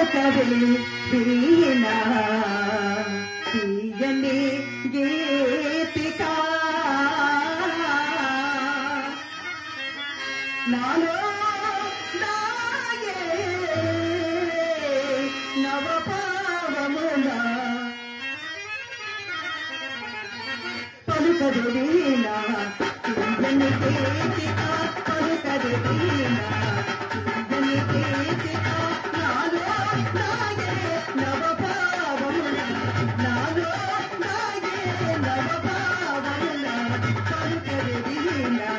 పలుకవే వీణా తీయని గీతిక నాలో నాగే నవపావముల పలుకవే వీణా తీయని గీతిక పలుకవే వీణా తీయని గీతిక నాలో నాగే నవపావముల నాలో నాగే నవపావముల పలుకవే వీణా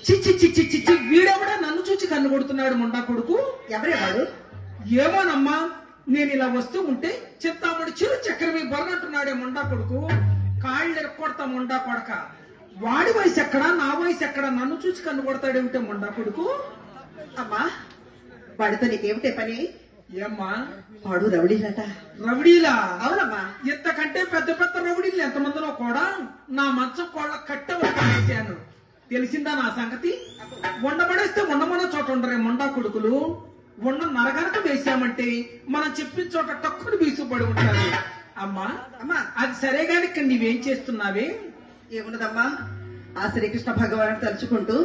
చిచ్చి చిచ్చి చిచ్చి వీడెవడా నన్ను చూచి కన్ను కొడుతున్నాడు ముండా కొడుకు. ఎవరే వాడు? ఏమోనమ్మా, నేను ఇలా వస్తూ ఉంటే చిత్తాముడి చిరు చక్రమి బొర్రంటున్నాడే ముండా కొడుకు. కాళ్ళు ఎరక్కొడతా ముండా కొడక. వాడి వయసు ఎక్కడా, నా వయసు ఎక్కడా, నన్ను చూసి కన్ను కొడతాడేమిటే ముండా కొడుకు. అమ్మా, వాడితో నీకేమిటే పని? ఏమ్మా, వాడు రౌడీలట. రౌడీలా? అవునమ్మా. ఇంతకంటే పెద్ద పెద్ద రౌడీలు ఎంతమందిలో కూడా నా మంచం కోళ్ళ కట్టె వేసాను. తెలిసిందా నా సంగతి? ఉండబడేస్తే ఉండమన్న చోట ఉండరే ముండా కొడుకులు. ఉన్న నరగనక వేసామంటే మనం చెప్పిన చోట టక్కుని బీసుపడి ఉంటారు. అమ్మా అమ్మా, అది సరేగాని ఇక్కడ నీవేం చేస్తున్నావే? ఏమున్నదమ్మా, ఆ శ్రీకృష్ణ భగవాను తలుచుకుంటూ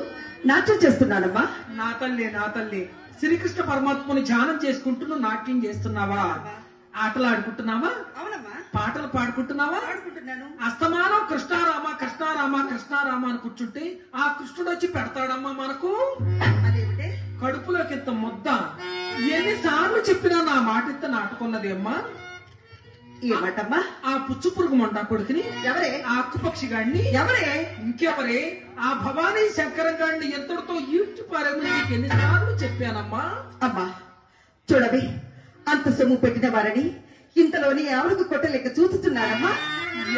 నాట్యం చేస్తున్నానమ్మా. నా తల్లి, నా తల్లి, శ్రీకృష్ణ పరమాత్మని ధ్యానం చేసుకుంటూ నువ్వు నాట్యం చేస్తున్నావా? ఆటలు ఆడుకుంటున్నావా? అవునమ్మా. పాటలు పాడుకుంటున్నావా? ఆడుకుంటున్నాను. అస్తమానం కృష్ణారామ కృష్ణారామ కృష్ణారామ అని కూర్చుంటే ఆ కృష్ణుడు వచ్చి పెడతాడమ్మా మనకు. అదేమిటే? కడుపులోకి ఇంత ముద్ద. ఎన్నిసార్లు చెప్పినా నా మాట ఇంత నాటుకున్నది అమ్మా. ఏమంటమ్మా? ఆ పుచ్చు పురుగు మొండా కొడుకుని, ఎవరే? ఆ అక్కుపక్షి గాడిని, ఎవరే? ఇంకెవరే ఆ భవానీ శంకరం గాడిని ఎంతటితో ఈడ్చి పారేమని నీకు ఎన్నిసార్లు చెప్పానమ్మా. అమ్మా చూడవే, అంత సొమ్ము పెట్టిన వారని ఇంతలోని ఆవులకు కొట్టలేక చూస్తున్నారమ్మా.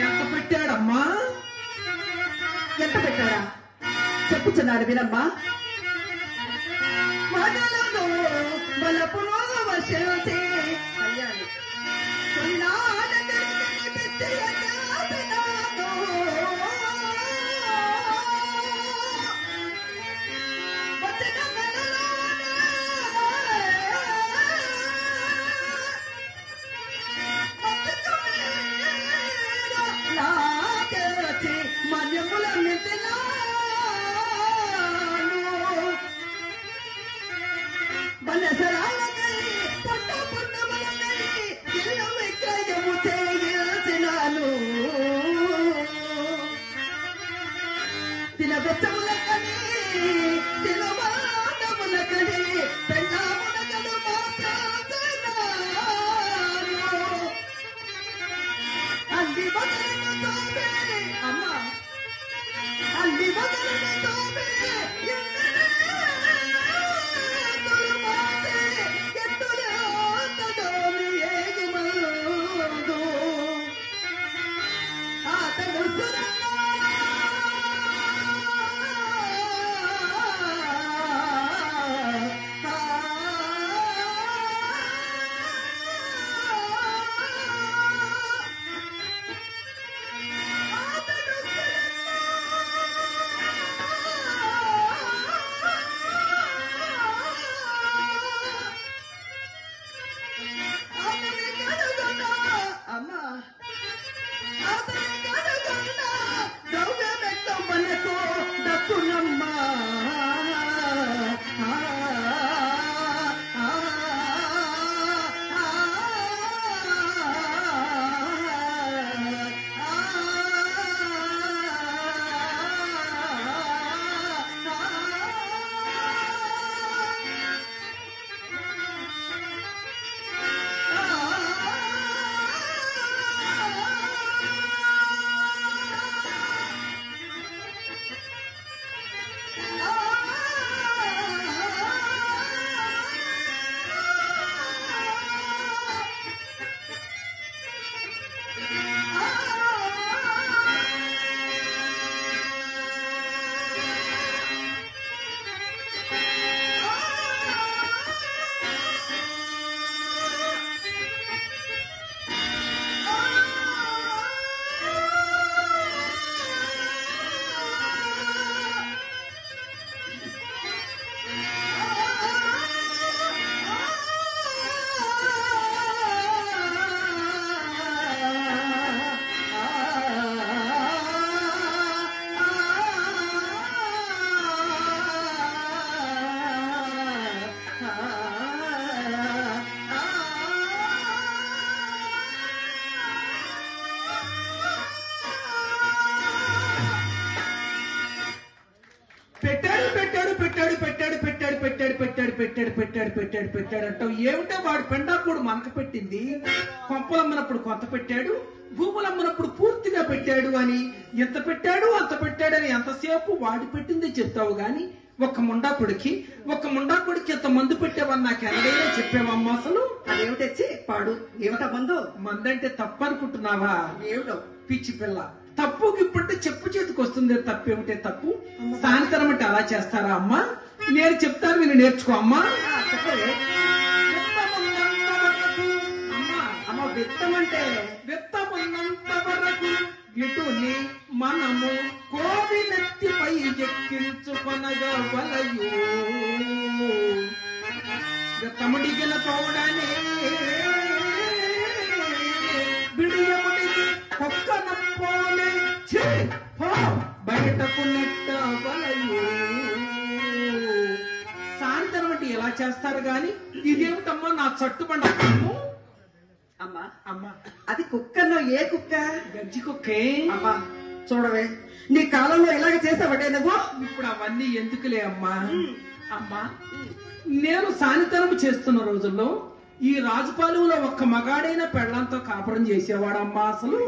ఎంత పెట్టాడమ్మా? ఎంత పెట్టారా చెప్పుచున్నారు వినమ్మా. మగలను బలపులో వశతే అయ్యాలి. కొన్నాళ్ళ తిరిగి పెట్టి అజ్ఞాతనాను. వచన మెడలోనే నాకేసి మన్యముల మితిలాను. బలసరాలకై పుట్ట పుట్టములకై దివ్య విక్రయము చేయాల్సినాను. తినబెచ్చములకని తినమానములకని పెళ్ళాములకను మాత్రాను. అంది బదలను తోబే అమ్మా, అంది బదలను తోబే ఎత్తులు మాటే ఎత్తులు తడోని ఏగిమల్దు ఆతడు సురన్నా అమ్మా అతని కనుగొన్న ద్రవ్యమెత్తం మనకు దక్కునమ్మా. పెట్టాడు పెట్టాడు పెట్టాడు పెట్టాడు పెట్టాడు పెట్టాడు పెట్టాడు పెట్టాడు పెట్టాడు పెట్టాడు పెట్టాడు అంటావు ఏమిటో? వాడు పెండాకుడు మనకు పెట్టింది, కొంపలమ్మనప్పుడు కొంత పెట్టాడు, భూములమ్మనప్పుడు పూర్తిగా పెట్టాడు అని ఎంత పెట్టాడు అంత పెట్టాడని ఎంతసేపు వాడు పెట్టింది చెప్తావు గాని ఒక ముండాకుడికి ఎంత మందు పెట్టావని నాకు ఎనడైనా చెప్పావమ్మా అసలు? అదేమిటొచ్చి పాడు ఏమిట ముందు మందంటే తప్పు అనుకుంటున్నావా? ఏమిటో పిచ్చి పిల్ల, తప్పు ఇప్పుడంటే చెప్పు చేతికి వస్తుంది, తప్పేమిటే తప్పు? సాయంత్రం అంటే అలా చేస్తారా అమ్మా? నేను చెప్తాను, మీరు నేర్చుకో అమ్మా. చెప్పలే. అమ్మా అమ్మ విత్తమంటే విత్తమున్నంత వరకు ఇటుని మనము కోవినెత్తిపై ఎక్కించుకొనగా వలయు. విత్తముడిగిన తోడనే బిడియముడికి కుక్కనప్పోలే బయటకు నెట్ట వలయు. సాయంత్రం అంటే ఎలా చేస్తారు గాని ఇదేమిటమ్మా నా చట్టుబండ అమ్మా అమ్మా? అది కుక్కనో? ఏ కుక్క? గజ్జి కుక్కే. అమ్మా చూడవే, నీ కాలంలో ఇలాగ చేసావటే నువ్వు. ఇప్పుడు అవన్నీ ఎందుకులే అమ్మా. అమ్మా నేను సానితనం చేస్తున్న రోజుల్లో ఈ రాజుపాలెంలో ఒక్క మగాడైన పెళ్ళంతో కాపురం చేసేవాడమ్మా అసలు.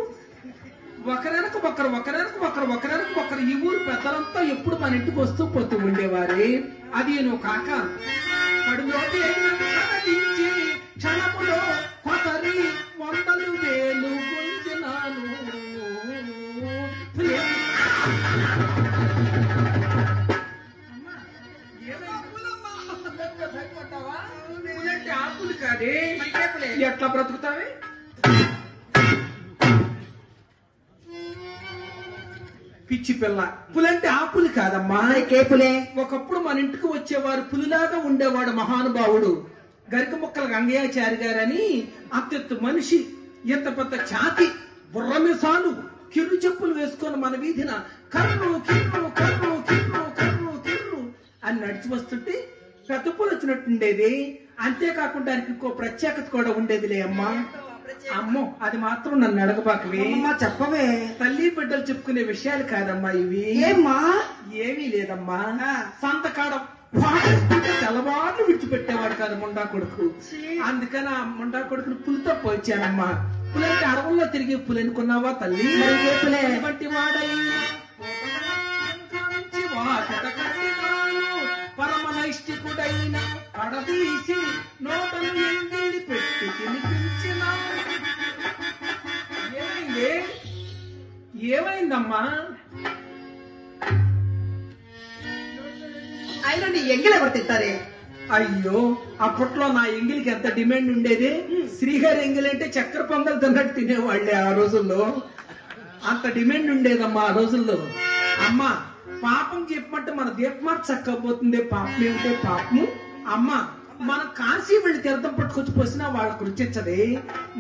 ఒకరెనక ఒకరు ఈ ఊరు పెద్దలంతా ఎప్పుడు మన ఇంటికి వస్తూ పోతూ ఉండేవారే. అది నువ్వు కాక పడులోకి సాధించి క్షణములో కొతరి 100,000 గుంజినాను. ఆకులు కాదే ఎట్లా బ్రతుకుతావే? పిచ్చి పిల్ల, పులంటే ఆకులు కాదమ్మా, కేపులే. ఒకప్పుడు మన ఇంటికి వచ్చేవారు పులిలాగా ఉండేవాడు మహానుభావుడు గరిక ముక్కల గంగయ్యాచారి గారని. అత్యంత మనిషి, ఎంత పెద్ద ఛాతి, బుర్రమిసాలు, కిర్రు చెప్పులు వేసుకొని మన వీధిన కర్రు కిర్రు కర్రు కిర్రు కర్రు కిర్రు అని నడిచి వస్తుంటే పెద్ద పూలు వచ్చినట్టుండేది. అంతేకాకుండా దానికి ఇంకో ప్రత్యేకత కూడా ఉండేదిలే అమ్మా. అమ్మో, అది మాత్రం నన్ను అడగబాకవే. చెప్పవే. తల్లి బిడ్డలు చెప్పుకునే విషయాలు కాదమ్మా ఇవి. ఏమ్మా? ఏమీ లేదమ్మా. సంతకాడం తెల్లవారులు విడిచిపెట్టేవాడు కాదు ముండా కొడుకు. అందుకని ఆ ముండా కొడుకుని పులితో పోల్చానమ్మా. పులంటే అడవుల్లో తిరిగి పులి అనుకున్నావా తల్లి? వంటి వాడై పరమనైష్టికుడైన పడదీసి నోటను ఎంగిలి పెట్టి తినిపించిన. ఏమైందమ్మా? ఆయన నీ ఎంగిలి ఎవరు తింటారే? అయ్యో, అప్పట్లో నా ఎంగిలికి ఎంత డిమాండ్ ఉండేది. శ్రీహరి ఎంగిలి అంటే చక్కెర పొంగల్ తిన్నట్టు తినేవాళ్లే ఆ రోజుల్లో. అంత డిమాండ్ ఉండేదమ్మా ఆ రోజుల్లో. అమ్మా, పాపం చెప్పమంటే మన దీపమార్చి చక్కపోతుంది. పాపం ఏమిటే పాపము. అమ్మా, మన కాశీ వెళ్ళి తీర్థం పట్టుకొచ్చి పోసినా వాళ్ళకు రుచిచ్చదే.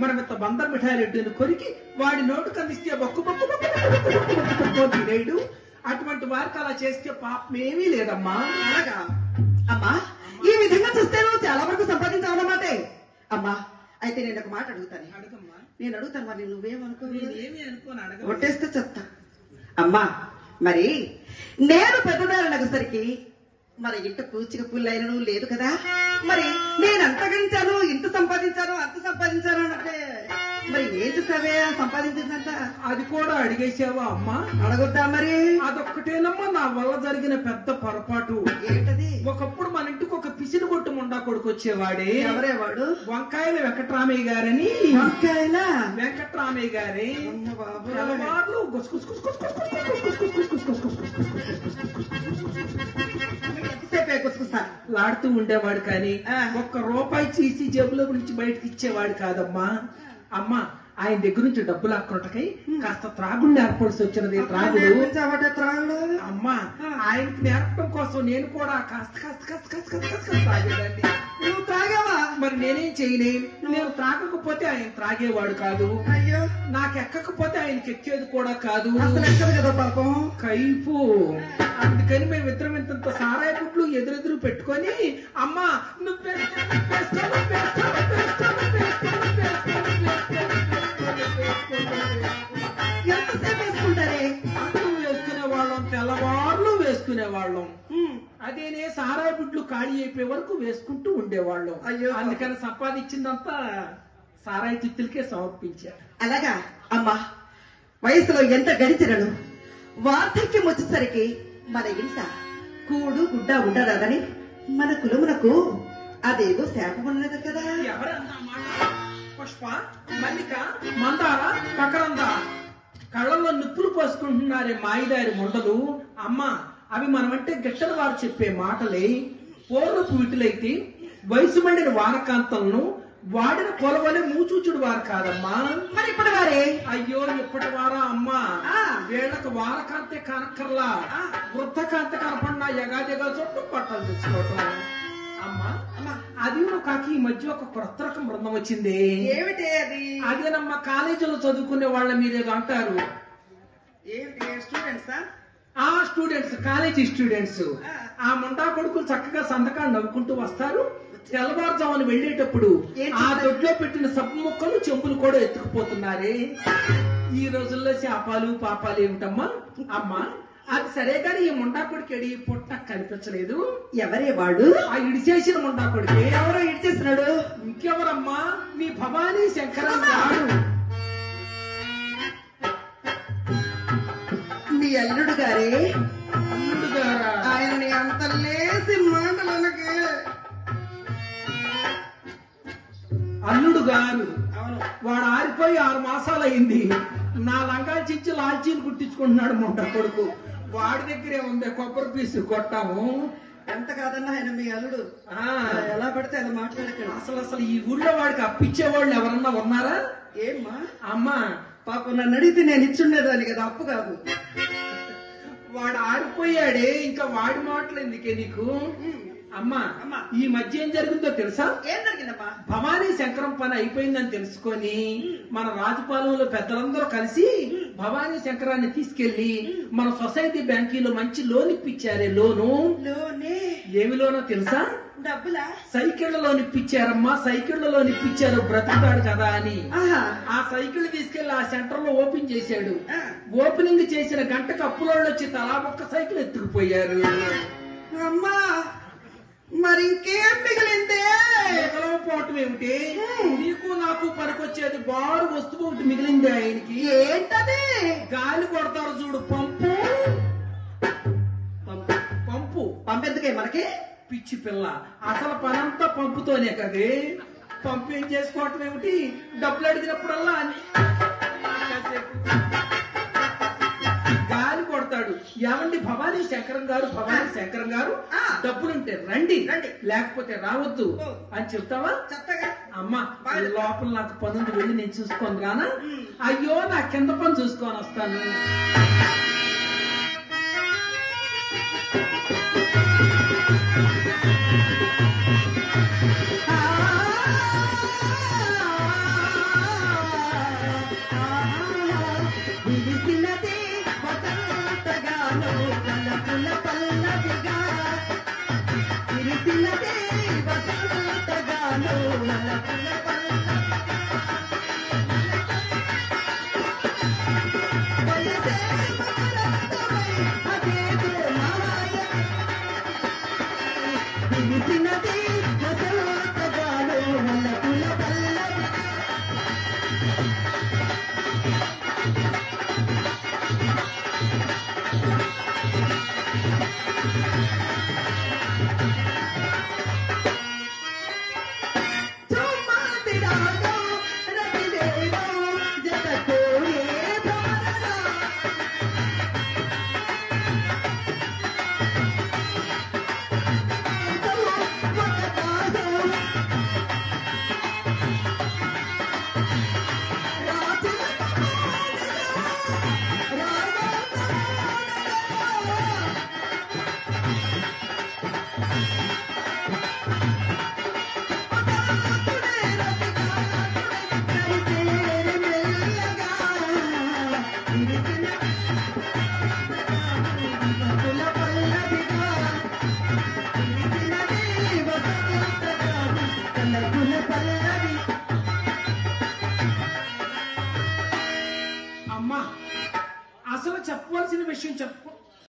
మనం ఇంత బందర్ మిఠాయి రెడ్డిని కొరికి వాడి నోటుకు అందిస్తే బొక్కు బొక్కు బొక్కు తినేడు. అటువంటి వారికి అలా చేస్తే పాపం ఏమీ లేదమ్మా. అలాగా అమ్మా? ఈ విధంగా చూస్తే నువ్వు చాలా వరకు సంపాదించావన్నమాట. అమ్మా, అయితే నేను ఒక మాట అడుగుతాను. అడగమ్మా. నేను అడుగుతాను, మరి నువ్వేమనుకో. నేనేమి అనుకోను, అడగ. కొట్టేస్తే చెప్తా. అమ్మా, మరి నేను పెద్దదారునగసరికి మరి ఇంట పూచిక పుల్లైనను లేదు కదా. మరి నేను అంత గంచాను, ఇంత సంపాదించాను, అంత సంపాదించాను అంటే మరి ఏం చూసావే సంపాదించిందంట? అది కూడా అడిగేసావా అమ్మా? అడగొద్దా మరి? అదొక్కటేనమ్మా నా వల్ల జరిగిన పెద్ద పొరపాటు. ఏంటది? ఒకప్పుడు మన ఇంటికి ఒక పిసిని కొట్టు ముండా కొడుకు వచ్చేవాడే. ఎవరే వాడు? వంకాయల వెంకట్రామయ్య గారని. వంకాయల వెంకట్రామయ్య గారి లాడుతూ ఉండేవాడు కానీ ఒక్క రూపాయి తీసి జేబులో నుంచి బయటకి ఇచ్చేవాడు కాదమ్మా. అమ్మా, ఆయన దగ్గర నుంచి డబ్బులు ఆక్కొట్టకై కాస్త త్రాగుడు నేర్పాల్సి వచ్చినది. త్రాగుడు అమ్మా, ఆయనకి నేర్పడం కోసం నేను కూడా కాస్త కాస్త కాస్త కాస్త కాస్త తాగేదాన్ని. నువ్వు తాగావా? మరి నేనేం చేయలే. నేను త్రాగకపోతే ఆయన త్రాగేవాడు కాదు. అయ్యో, నాకు ఎక్కకపోతే ఆయనకి ఎక్కేది కూడా కాదు. అసలు ఎక్కదు కదా పాపం. కైపు. అందుకని మేమిద్దరం ఇంత సారాయి బుట్లు ఎదురెదురు పెట్టుకొని అమ్మా నువ్వు ఎంతసేపు వేసుకుంటారే? వేసుకునే వాళ్ళం, తెల్లవారులు వేసుకునే వాళ్ళం. అదేనే సారాయి బుడ్లు ఖాళీ అయిపోయే వరకు వేసుకుంటూ ఉండేవాళ్ళం. అయ్యో, అందుకని సంపాదించిందంతా సారాయి తిత్తులకే సమర్పించారు. అలాగా అమ్మా, వయసులో ఎంత గడిచినను వార్ధక్యం వచ్చేసరికి మన ఇంట కూడు గుడ్డ ఉండరాదని మన కులమునకు అదేదో శాపం ఉన్నది కదా. ఎవరన్నా మాట? పుష్ప, మల్లిక, మందార, మకరంద కళ్ళల్లో నిప్పులు పోసుకుంటున్నారే మాయిదారి ముండలు. అమ్మా, అవి మనమంటే గిట్టల వారు చెప్పే మాటలే. పూర్వపు వీటిలైతే వయసు మండిన వానకాంతలను వాడిన కొలవలే మూచూచుడు వారు కాదమ్మా. మరి ఇప్పటి వారే? అయ్యో, ఇప్పటి వారా అమ్మా? వీళ్ళకి వారకాంతే కనక్కర్లా, వృద్ధకాంత కనపడినా ఎగాదిగా చుట్టూ బట్టలు తెచ్చుకోవటం. అమ్మా, అది కాకి ఈ మధ్య ఒక కొత్త రకం బృందం వచ్చింది. ఏమిటి అది? అదేనమ్మా, కాలేజీలో చదువుకునే వాళ్ళ మీరేదో అంటారు. స్టూడెంట్సా? ఆ స్టూడెంట్స్, కాలేజీ స్టూడెంట్స్. ఆ ముండా కొడుకులు చక్కగా సంతకాలు నవ్వుకుంటూ వస్తారు. తెల్లవారుజామున వెళ్లేటప్పుడు ఆ దొడ్లో పెట్టిన సబ్బు ముక్కలు చెంబులు కూడా ఎత్తుకుపోతున్నారే. ఈ రోజుల్లో శాపాలు పాపాలు ఏమిటమ్మా? అమ్మా, అది సరే కానీ ఈ ముండా కొడుకేడి పొట్ట కనిపించలేదు. ఎవరే వాడు? ఆ ఇడిచేసిన ముండా కొడుకే. ఎవరో ఇడిచేస్తున్నాడు? ఇంకెవరమ్మా, మీ భవానీ శంకరం గారు. మీ అల్లుడు గారే. అల్లుడు గారా? ఆయనని అంత లేసి మాటలనకి. అల్లుడు గారు. అవును. వాడు ఆరిపోయి 6 మాసాలయ్యింది. నా లంగాలు చిచ్చి లాల్చీలు కుట్టించుకుంటున్నాడు ముండా కొడుకు. వాడి దగ్గరే ఉంది కొబ్బరి పీసు కొట్టాము. ఎంత కాదన్నా ఆయన మీ అల్లుడు. ఎలా పడితే అలా మాట్లాడకండి. అసలు ఈ ఊళ్ళో వాడికి అప్పిచ్చేవాళ్ళు ఎవరన్నా ఉన్నారా? ఏమ్మా? అమ్మా, పాపం నన్ను అడిగితే నేను ఇచ్చుండేదాన్ని కదా, అప్పు కాదు. వాడు ఆడిపోయాడే, ఇంకా వాడి మాటలు ఎందుకే నీకు? అమ్మా, ఈ మధ్య ఏం జరిగిందో తెలుసా? ఏం జరిగిందమ్మా? భవానీ శంకరం పని అయిపోయిందని తెలుసుకొని మన రాజపాలెంలో పెద్దలందరూ కలిసి భవానీ శంకరాన్ని తీసుకెళ్లి మన సొసైటీ బ్యాంకీలో మంచి లోన్ ఇప్పించారే. లోను ఏమి లోనో తెలుసా? డబ్బులా? సైకిళ్ల లోన్ ఇప్పించారమ్మా. సైకిళ్ల లోన్ ఇప్పించారు, బ్రతుకుతాడు కదా అని. ఆ సైకిల్ తీసుకెళ్లి ఆ సెంటర్ లో ఓపెన్ చేశాడు. ఓపెనింగ్ చేసిన గంటకు అప్పులోళ్ళు వచ్చి తలా ఒక్క సైకిల్ ఎత్తుకుపోయారు. అమ్మా, మరి ఇంకేం మిగిలిందే? మిగలకపోవటం ఏమిటి? నీకు నాకు పనికొచ్చేది బారు వస్తువు ఒకటి మిగిలింది ఆయనకి. ఏంటది? గాలి కొడతారు చూడు, పంపు. పంపు పంపెందుకే మనకి? పిచ్చి పిల్ల, అసలు పనంతా పంపుతోనే కదే. పంపు ఏం చేసుకోవటం ఏమిటి? డబ్బులు అడిగినప్పుడల్లా గాలి కొడతాడు. ఏమండి భవానీ శంకరం గారు, భవానీ శంకరం గారు, డబ్బులుంటే రండి, లేకపోతే రావద్దు అని చెప్తావా? అమ్మా, లోపల నాకు పనుంది, వెళ్ళి నేను చూసుకొని రానా? అయ్యో, నా కింద పని చూసుకొని వస్తాను.